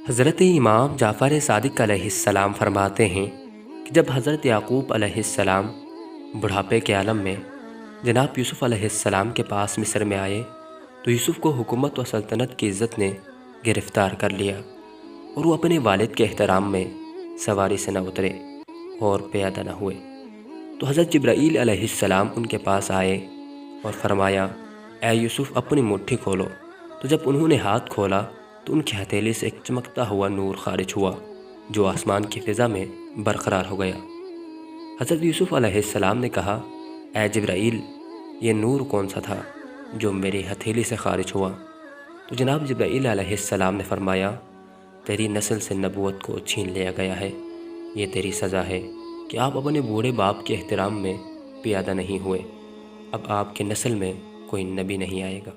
حضرت امام جعفر صادق علیہ السلام فرماتے ہیں کہ جب حضرت یعقوب علیہ السلام بڑھاپے کے عالم میں جناب یوسف علیہ السلام کے پاس مصر میں آئے تو یوسف کو حکومت و سلطنت کی عزت نے گرفتار کر لیا اور وہ اپنے والد کے احترام میں سواری سے نہ اترے اور پیادہ نہ ہوئے۔ تو حضرت جبرائیل علیہ السلام ان کے پاس آئے اور فرمایا، اے یوسف اپنی مٹھی کھولو۔ تو جب انہوں نے ہاتھ کھولا تو ان کی ہتھیلی سے ایک چمکتا ہوا نور خارج ہوا جو آسمان کی فضا میں برقرار ہو گیا۔ حضرت یوسف علیہ السلام نے کہا، اے جبرائیل، یہ نور کون سا تھا جو میری ہتھیلی سے خارج ہوا؟ تو جناب جبرائیل علیہ السلام نے فرمایا، تیری نسل سے نبوت کو چھین لیا گیا ہے، یہ تیری سزا ہے کہ آپ اپنے بوڑھے باپ کے احترام میں پیادہ نہیں ہوئے، اب آپ کے نسل میں کوئی نبی نہیں آئے گا۔